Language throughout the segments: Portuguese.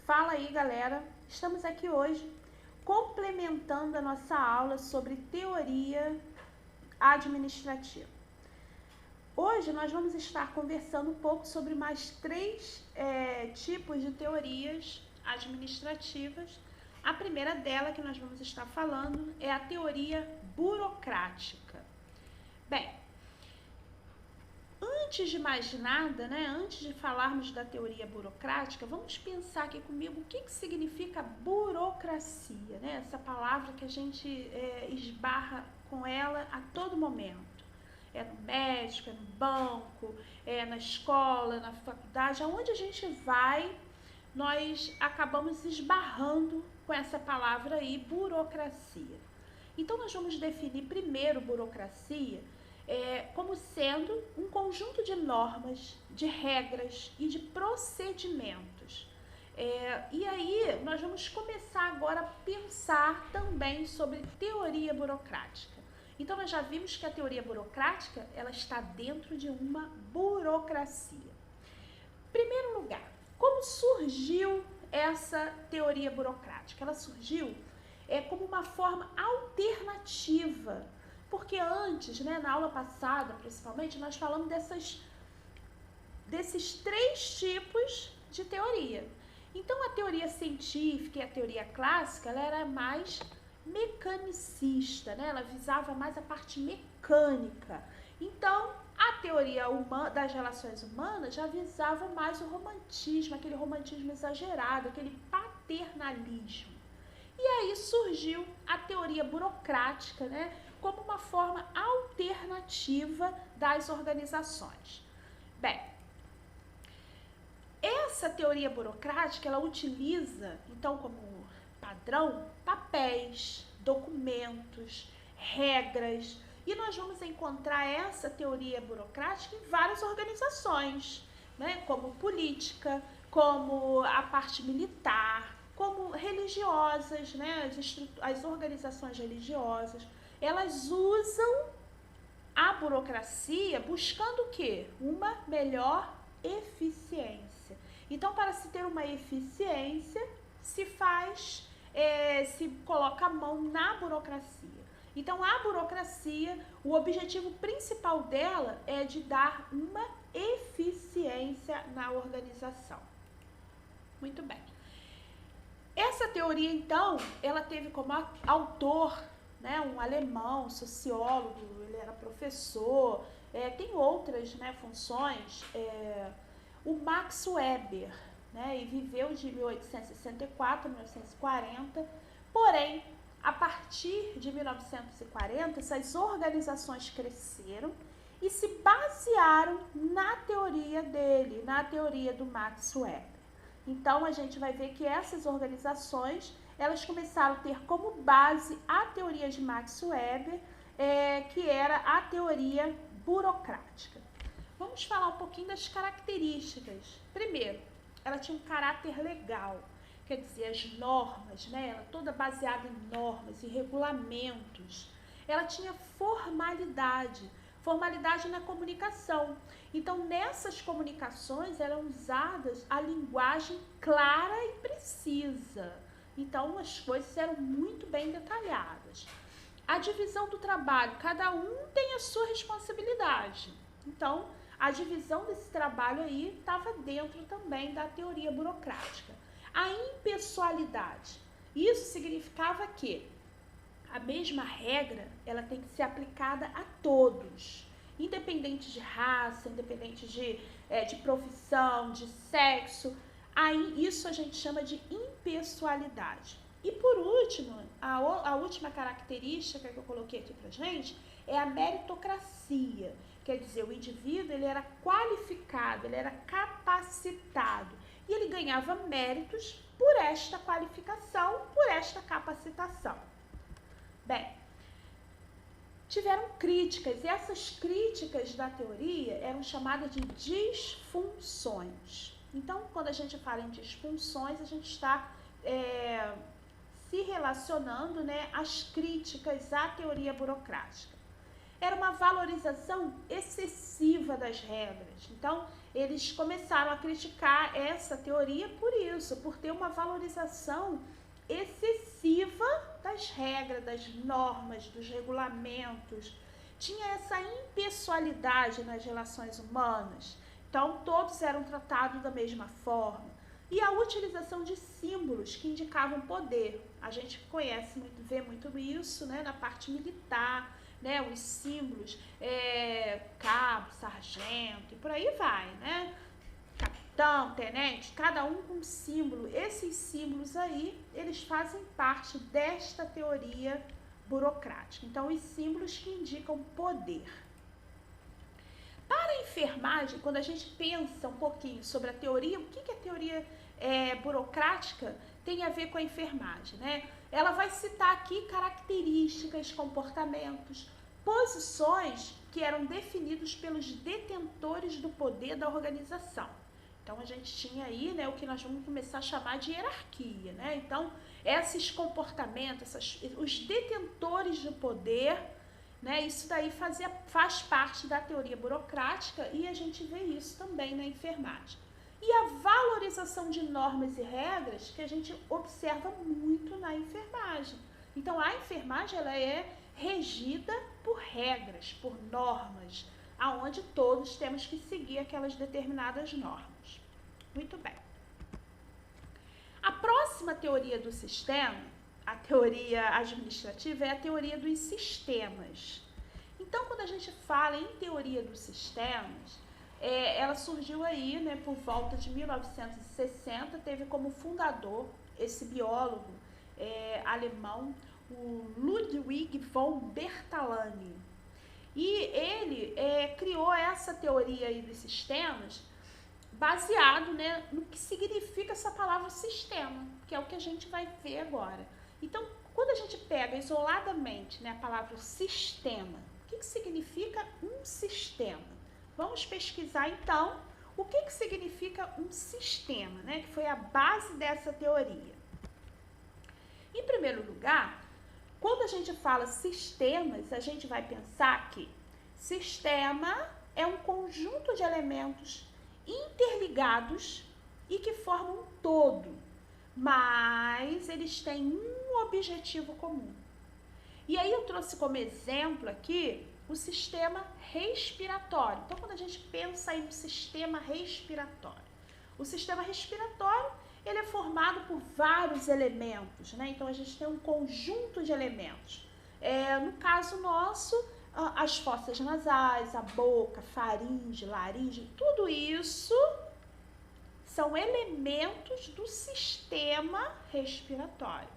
Fala aí, galera. Estamos aqui hoje complementando a nossa aula sobre teoria administrativa. Hoje nós vamos estar conversando um pouco sobre mais três tipos de teorias administrativas. A primeira dela que nós vamos estar falando é a teoria burocrática. Bem, antes de mais nada, antes de falarmos da teoria burocrática, vamos pensar aqui comigo o que significa burocracia, essa palavra que a gente esbarra com ela a todo momento. É no médico, é no banco, é na escola, na faculdade, aonde a gente vai, nós acabamos esbarrando com essa palavra aí, burocracia. Então, nós vamos definir primeiro burocracia como sendo um conjunto de normas, de regras e de procedimentos. E aí, nós vamos começar agora a pensar também sobre teoria burocrática. Então, nós já vimos que a teoria burocrática, ela está dentro de uma burocracia. Primeiro lugar, como surgiu essa teoria burocrática? Ela surgiu como uma forma alternativa, porque antes, na aula passada, principalmente, nós falamos desses três tipos de teoria. Então, a teoria científica e a teoria clássica, ela era mais mecanicista, ela visava mais a parte mecânica. Então, a teoria das relações humanas já visava mais o romantismo, aquele romantismo exagerado, aquele paternalismo. E aí surgiu a teoria burocrática, como uma forma alternativa das organizações. Bem, essa teoria burocrática, ela utiliza, então, como padrão, papéis, documentos, regras, e nós vamos encontrar essa teoria burocrática em várias organizações, como política, como a parte militar, como religiosas, as organizações religiosas, elas usam a burocracia buscando o quê? Uma melhor eficiência. Então, para se ter uma eficiência, se coloca a mão na burocracia. Então, a burocracia, o objetivo principal dela é de dar uma eficiência na organização. Muito bem. Essa teoria, então, ela teve como autor, um alemão, sociólogo, ele era professor, tem outras funções, o Max Weber, e viveu de 1864 a 1940, porém, a partir de 1940, essas organizações cresceram e se basearam na teoria dele, na teoria do Max Weber. Então, a gente vai ver que essas organizações, elas começaram a ter como base a teoria de Max Weber, que era a teoria burocrática. Vamos falar um pouquinho das características. Primeiro, ela tinha um caráter legal, quer dizer, as normas, ela toda baseada em normas e regulamentos. Ela tinha formalidade na comunicação. Então, nessas comunicações eram usadas a linguagem clara e precisa. Então, as coisas eram muito bem detalhadas. A divisão do trabalho, cada um tem a sua responsabilidade. Então, a divisão desse trabalho aí estava dentro também da teoria burocrática. A impessoalidade, isso significava que a mesma regra, ela tem que ser aplicada a todos, independente de raça, independente de profissão, de sexo. Aí, isso a gente chama de impessoalidade. E por último, a última característica que eu coloquei aqui pra gente é a meritocracia. Quer dizer, o indivíduo, ele era qualificado, ele era capacitado e ele ganhava méritos por esta qualificação, por esta capacitação. Bem, tiveram críticas, e essas críticas da teoria eram chamadas de disfunções. Então, quando a gente fala em disfunções, a gente está se relacionando às críticas à teoria burocrática. era uma valorização excessiva das regras. Então, eles começaram a criticar essa teoria por isso, por ter uma valorização excessiva das regras, das normas, dos regulamentos. Tinha essa impessoalidade nas relações humanas. Então, todos eram tratados da mesma forma. E a utilização de símbolos que indicavam poder. A gente conhece muito, vê muito isso, né, na parte militar, né, os símbolos, cabo, sargento, e por aí vai, né? Capitão, tenente, cada um com um símbolo. Esses símbolos aí, eles fazem parte desta teoria burocrática. Então, os símbolos que indicam poder. Para a enfermagem, quando a gente pensa um pouquinho sobre a teoria, o que a teoria burocrática tem a ver com a enfermagem, né? Ela vai citar aqui características, comportamentos, posições que eram definidos pelos detentores do poder da organização. Então, a gente tinha aí, né, o que nós vamos começar a chamar de hierarquia, né? Então, esses comportamentos, os detentores do poder, né, isso daí faz parte da teoria burocrática e a gente vê isso também na enfermagem. E a valorização de normas e regras que a gente observa muito na enfermagem. Então, a enfermagem ela é regida por regras, por normas, aonde todos temos que seguir aquelas determinadas normas. Muito bem. A próxima teoria do sistema, a teoria administrativa, é a teoria dos sistemas. Então, quando a gente fala em teoria dos sistemas, ela surgiu aí, né, por volta de 1960, teve como fundador esse biólogo alemão, o Ludwig von Bertalanffy. E ele criou essa teoria aí dos sistemas baseado, né, no que significa essa palavra sistema, que é o que a gente vai ver agora. Então, quando a gente pega isoladamente, né, a palavra sistema, o que significa um sistema? Vamos pesquisar, então, o que significa um sistema, né, que foi a base dessa teoria. Em primeiro lugar, quando a gente fala sistemas, a gente vai pensar que sistema é um conjunto de elementos interligados e que formam um todo, mas eles têm um objetivo comum. E aí eu trouxe como exemplo aqui o sistema respiratório. Então, quando a gente pensa aí no sistema respiratório, o sistema respiratório ele é formado por vários elementos, né? Então, a gente tem um conjunto de elementos. No caso nosso, as fossas nasais, a boca, faringe, laringe, tudo isso são elementos do sistema respiratório.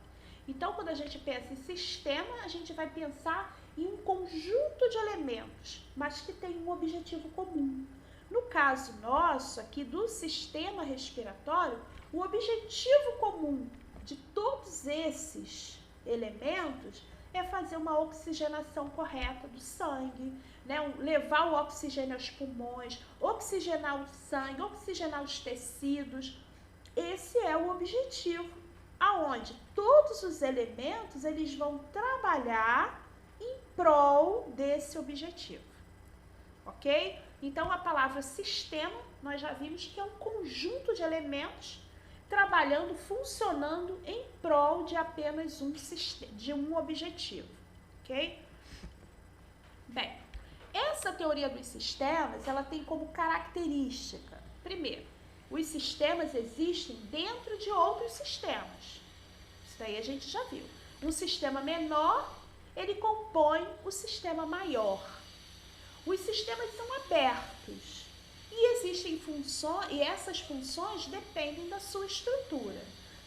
Então, quando a gente pensa em sistema, a gente vai pensar em um conjunto de elementos, mas que tem um objetivo comum. No caso nosso, aqui do sistema respiratório, o objetivo comum de todos esses elementos é fazer uma oxigenação correta do sangue, né? Levar o oxigênio aos pulmões, oxigenar o sangue, oxigenar os tecidos. Esse é o objetivo, aonde todos os elementos eles vão trabalhar em prol desse objetivo, ok? Então, a palavra sistema, nós já vimos que é um conjunto de elementos trabalhando, funcionando em prol de apenas um objetivo, ok? Bem, essa teoria dos sistemas, ela tem como característica, primeiro, os sistemas existem dentro de outros sistemas. Isso daí a gente já viu. Um sistema menor, ele compõe o sistema maior. Os sistemas são abertos. E existem funções, e essas funções dependem da sua estrutura.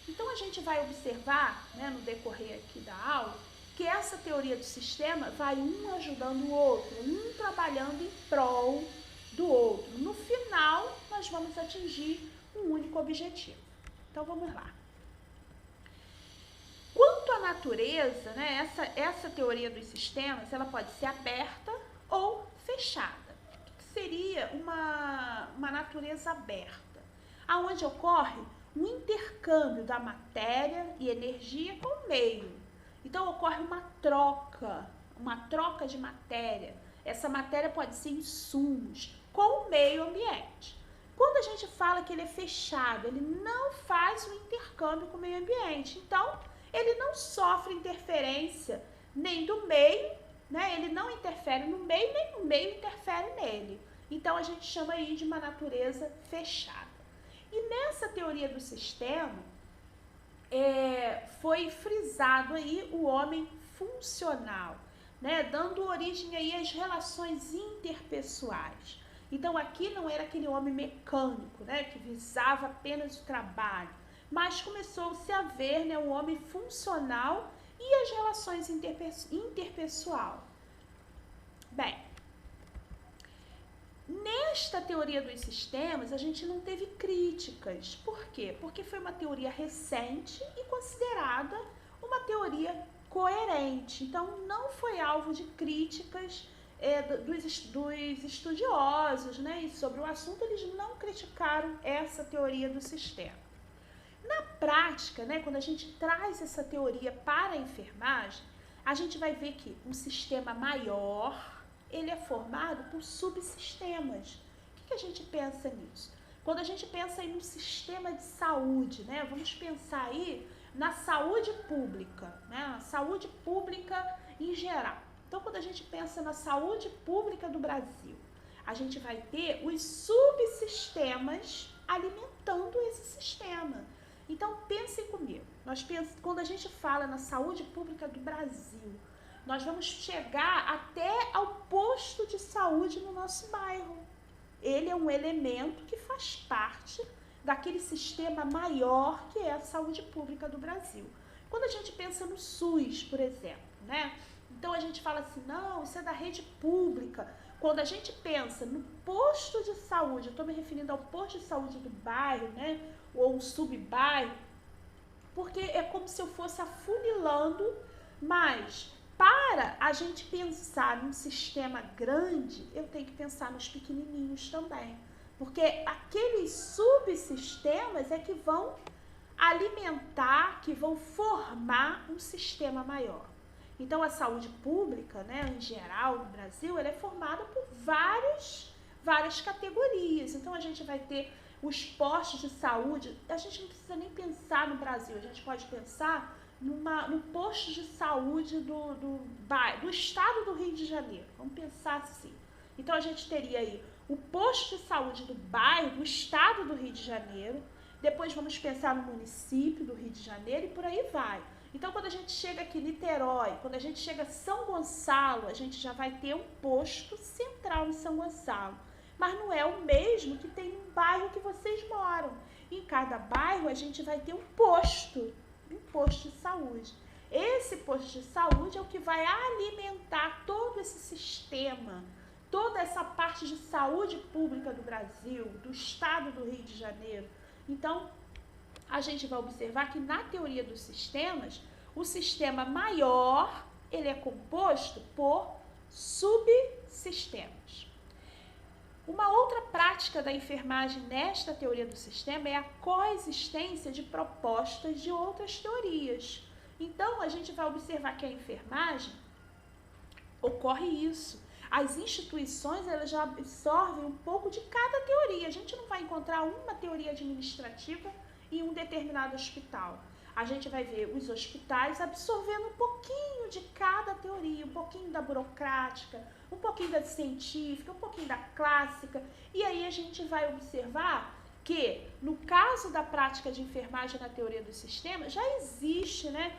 Então, a gente vai observar, né, no decorrer aqui da aula, que essa teoria do sistema vai um ajudando o outro, um trabalhando em prol do outro. No final, nós vamos atingir um único objetivo. Então, vamos lá. Quanto à natureza, né, essa teoria dos sistemas, ela pode ser aberta ou fechada. Seria uma natureza aberta, aonde ocorre um intercâmbio da matéria e energia com o meio. Então, ocorre uma troca de matéria, Essa matéria pode ser insumos com o meio ambiente. Quando a gente fala que ele é fechado, ele não faz o intercâmbio com o meio ambiente. Então, ele não sofre interferência nem do meio, né? Ele não interfere no meio, nem o meio interfere nele. Então, a gente chama aí de uma natureza fechada. E nessa teoria do sistema, foi frisado aí o homem funcional, né? Dando origem aí às relações interpessoais. Então, aqui não era aquele homem mecânico, né, que visava apenas o trabalho, mas começou-se a ver, né, um homem funcional e as relações interpessoal. Bem, nesta teoria dos sistemas, a gente não teve críticas. Por quê? Porque foi uma teoria recente e considerada uma teoria coerente. Então, não foi alvo de críticas dos estudiosos, né? E sobre o assunto, eles não criticaram essa teoria do sistema. Na prática, né, quando a gente traz essa teoria para a enfermagem, a gente vai ver que um sistema maior, ele é formado por subsistemas. O que a gente pensa nisso? Quando a gente pensa em um sistema de saúde, né, vamos pensar aí na saúde pública, né, na saúde pública em geral. Então, quando a gente pensa na saúde pública do Brasil, a gente vai ter os subsistemas alimentando esse sistema. Então, pensem comigo. Quando a gente fala na saúde pública do Brasil, nós vamos chegar até ao posto de saúde no nosso bairro. Ele é um elemento que faz parte daquele sistema maior que é a saúde pública do Brasil. Quando a gente pensa no SUS, por exemplo, né? Então, a gente fala assim, não, isso é da rede pública. Quando a gente pensa no posto de saúde, eu estou me referindo ao posto de saúde do bairro, né? Ou um subbairro, porque é como se eu fosse afunilando, mas para a gente pensar num sistema grande, eu tenho que pensar nos pequenininhos também. Porque aqueles subsistemas é que vão alimentar, que vão formar um sistema maior. Então, a saúde pública, né, em geral, no Brasil, ela é formada por várias categorias. Então, a gente vai ter os postos de saúde. A gente não precisa nem pensar no Brasil, a gente pode pensar no posto de saúde do estado do Rio de Janeiro. Vamos pensar assim. Então, a gente teria aí o posto de saúde do bairro, do estado do Rio de Janeiro. Depois, vamos pensar no município do Rio de Janeiro e por aí vai. Então, quando a gente chega aqui em Niterói, quando a gente chega em São Gonçalo, a gente já vai ter um posto central em São Gonçalo. Mas não é o mesmo que tem no bairro que vocês moram. Em cada bairro, a gente vai ter um posto de saúde. Esse posto de saúde é o que vai alimentar todo esse sistema, toda essa parte de saúde pública do Brasil, do estado do Rio de Janeiro. Então, a gente vai observar que na teoria dos sistemas, o sistema maior, ele é composto por subsistemas. Uma outra prática da enfermagem nesta teoria do sistema é a coexistência de propostas de outras teorias. Então, a gente vai observar que a enfermagem ocorre isso. As instituições, elas já absorvem um pouco de cada teoria. A gente não vai encontrar uma teoria administrativa em um determinado hospital. A gente vai ver os hospitais absorvendo um pouquinho de cada teoria, um pouquinho da burocrática, um pouquinho da científica, um pouquinho da clássica, e aí a gente vai observar que, no caso da prática de enfermagem na teoria do sistema, já existe, né,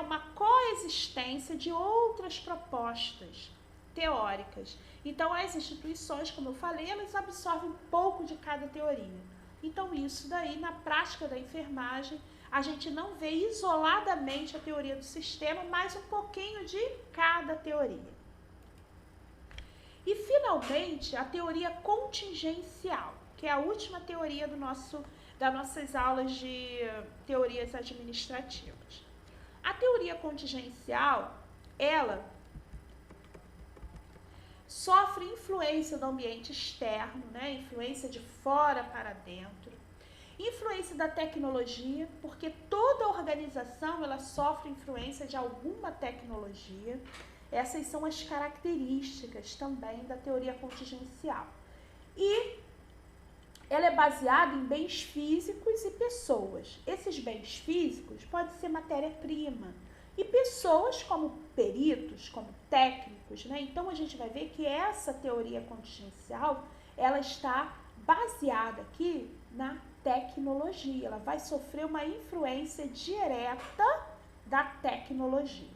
uma coexistência de outras propostas teóricas. Então, as instituições, como eu falei, elas absorvem um pouco de cada teoria. Então, isso daí, na prática da enfermagem, a gente não vê isoladamente a teoria do sistema, mas um pouquinho de cada teoria. E, finalmente, a teoria contingencial, que é a última teoria das nossas aulas de teorias administrativas. A teoria contingencial, ela sofre influência do ambiente externo, né? Influência de fora para dentro, influência da tecnologia, porque toda organização ela sofre influência de alguma tecnologia. Essas são as características também da teoria contingencial. E ela é baseada em bens físicos e pessoas. Esses bens físicos podem ser matéria-prima e pessoas como peritos, como técnicos, né? Então a gente vai ver que essa teoria contingencial, ela está baseada aqui na tecnologia. Ela vai sofrer uma influência direta da tecnologia.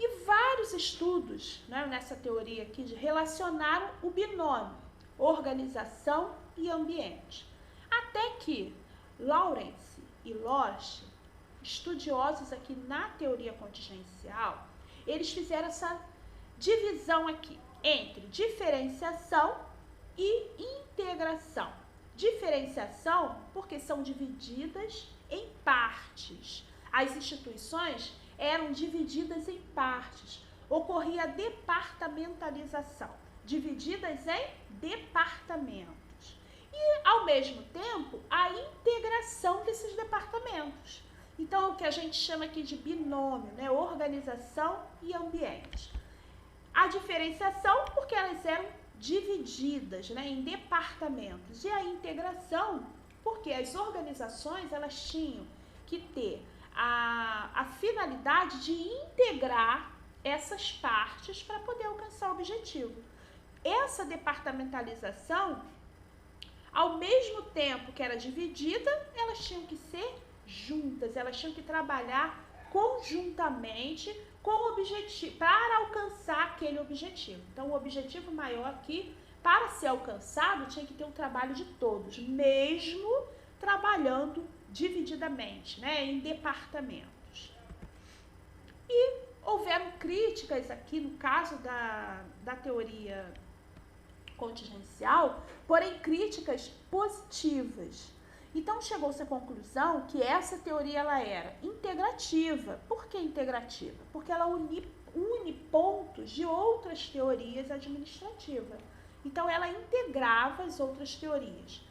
E vários estudos, né, nessa teoria aqui relacionaram o binômio organização e ambiente. Até que Lawrence e Lorsch, estudiosos aqui na teoria contingencial, eles fizeram essa divisão aqui entre diferenciação e integração. Diferenciação porque são divididas em partes. As instituições eram divididas em partes. Ocorria a departamentalização, divididas em departamentos. E, ao mesmo tempo, a integração desses departamentos. Então, o que a gente chama aqui de binômio, né? Organização e ambiente. A diferenciação, porque elas eram divididas, né, em departamentos. E a integração, porque as organizações elas tinham que ter a finalidade de integrar essas partes para poder alcançar o objetivo. Essa departamentalização, ao mesmo tempo que era dividida, elas tinham que ser juntas, elas tinham que trabalhar conjuntamente com o objetivo, para alcançar aquele objetivo. Então, o objetivo maior aqui, para ser alcançado, tinha que ter um trabalho de todos, mesmo trabalhando divididamente, né, em departamentos. E houveram críticas aqui, no caso da teoria contingencial, porém críticas positivas. Então, chegou-se à conclusão que essa teoria ela era integrativa. Por que integrativa? Porque ela une pontos de outras teorias administrativas. Então, ela integrava as outras teorias.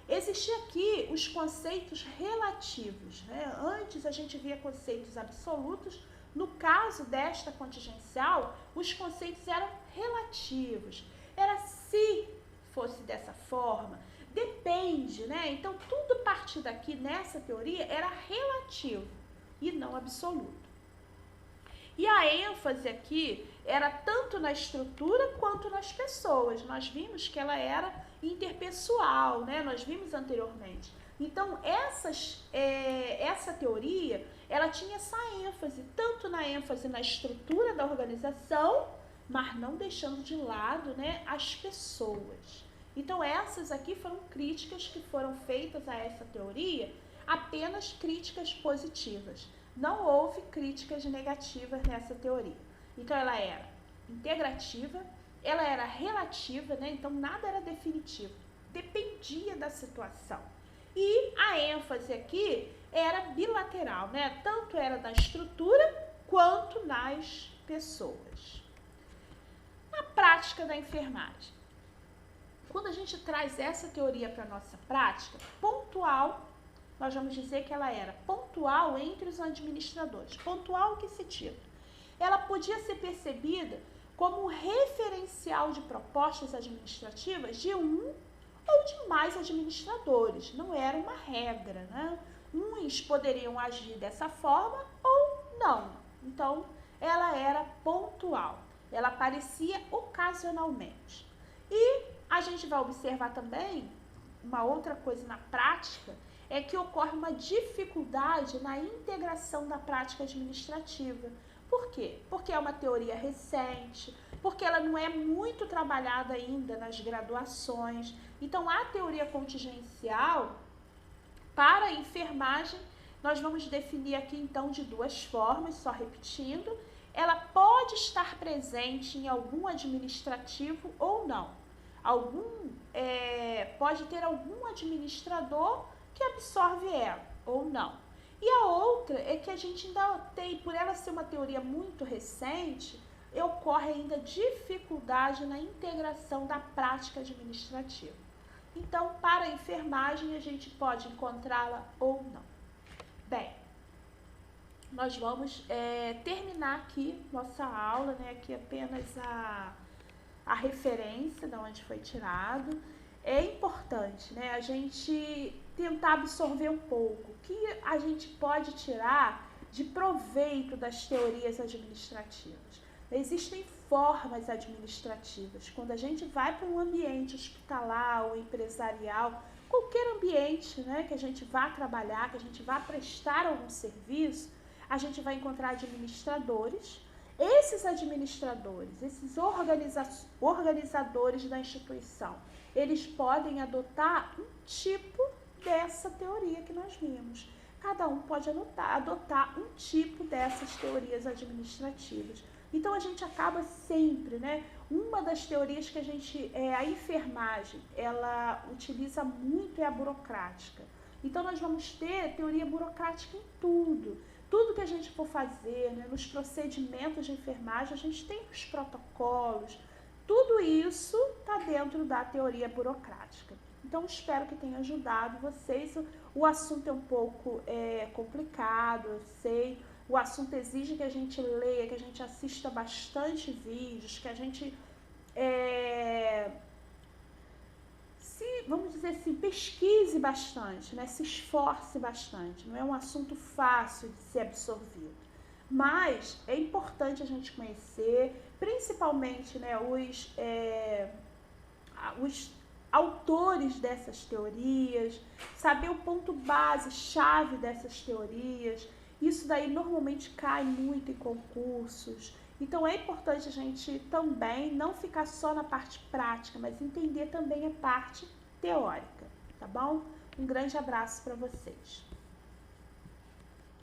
Existiam aqui os conceitos relativos, né? Antes a gente via conceitos absolutos. No caso desta contingencial, os conceitos eram relativos. Era se fosse dessa forma, depende, né? Então, tudo a partir daqui, nessa teoria, era relativo e não absoluto. E a ênfase aqui era tanto na estrutura quanto nas pessoas. Nós vimos que ela era interpessoal, né? Nós vimos anteriormente. Então, essa teoria, ela tinha essa ênfase, tanto na ênfase na estrutura da organização, mas não deixando de lado, né, as pessoas. Então, essas aqui foram críticas que foram feitas a essa teoria, apenas críticas positivas. Não houve críticas negativas nessa teoria. Então, ela era integrativa, ela era relativa, né? Então, nada era definitivo. Dependia da situação. E a ênfase aqui era bilateral, né? Tanto era na estrutura quanto nas pessoas. Na prática da enfermagem, quando a gente traz essa teoria para a nossa prática, pontual, nós vamos dizer que ela era pontual entre os administradores. Pontual, que sentido? Ela podia ser percebida como um referencial de propostas administrativas de um ou de mais administradores. Não era uma regra, né? Uns poderiam agir dessa forma ou não. Então, ela era pontual. Ela aparecia ocasionalmente. E a gente vai observar também, uma outra coisa na prática, é que ocorre uma dificuldade na integração da prática administrativa. Por quê? Porque é uma teoria recente, porque ela não é muito trabalhada ainda nas graduações. Então, a teoria contingencial, para a enfermagem, nós vamos definir aqui, então, de duas formas, só repetindo. Ela pode estar presente em algum administrativo ou não. Pode ter algum administrador que absorve ela, ou não. E a outra é que a gente ainda tem, por ela ser uma teoria muito recente, ocorre ainda dificuldade na integração da prática administrativa. Então, para a enfermagem, a gente pode encontrá-la ou não. Bem, nós vamos terminar aqui nossa aula, né? Aqui apenas a referência de onde foi tirado. É importante, né, a gente tentar absorver um pouco o que a gente pode tirar de proveito das teorias administrativas. Existem formas administrativas. Quando a gente vai para um ambiente hospitalar ou empresarial, qualquer ambiente, né, que a gente vá trabalhar, que a gente vá prestar algum serviço, a gente vai encontrar administradores. Esses administradores, esses organizadores da instituição, eles podem adotar um tipo dessa teoria que nós vimos. Cada um pode adotar um tipo dessas teorias administrativas. Então, a gente acaba sempre, né? Uma das teorias que a enfermagem, ela utiliza muito é a burocrática. Então, nós vamos ter teoria burocrática em tudo. Tudo que a gente for fazer, né, nos procedimentos de enfermagem, a gente tem os protocolos. Tudo isso está dentro da teoria burocrática. Então, espero que tenha ajudado vocês. O assunto é um pouco complicado, eu sei. O assunto exige que a gente leia, que a gente assista bastante vídeos, que a gente, vamos dizer assim, pesquise bastante, né? Se esforce bastante. Não é um assunto fácil de ser absorvido. Mas é importante a gente conhecer, principalmente, né, os autores dessas teorias, saber o ponto base, chave dessas teorias. Isso daí normalmente cai muito em concursos. Então é importante a gente também não ficar só na parte prática, mas entender também a parte teórica, tá bom? Um grande abraço para vocês.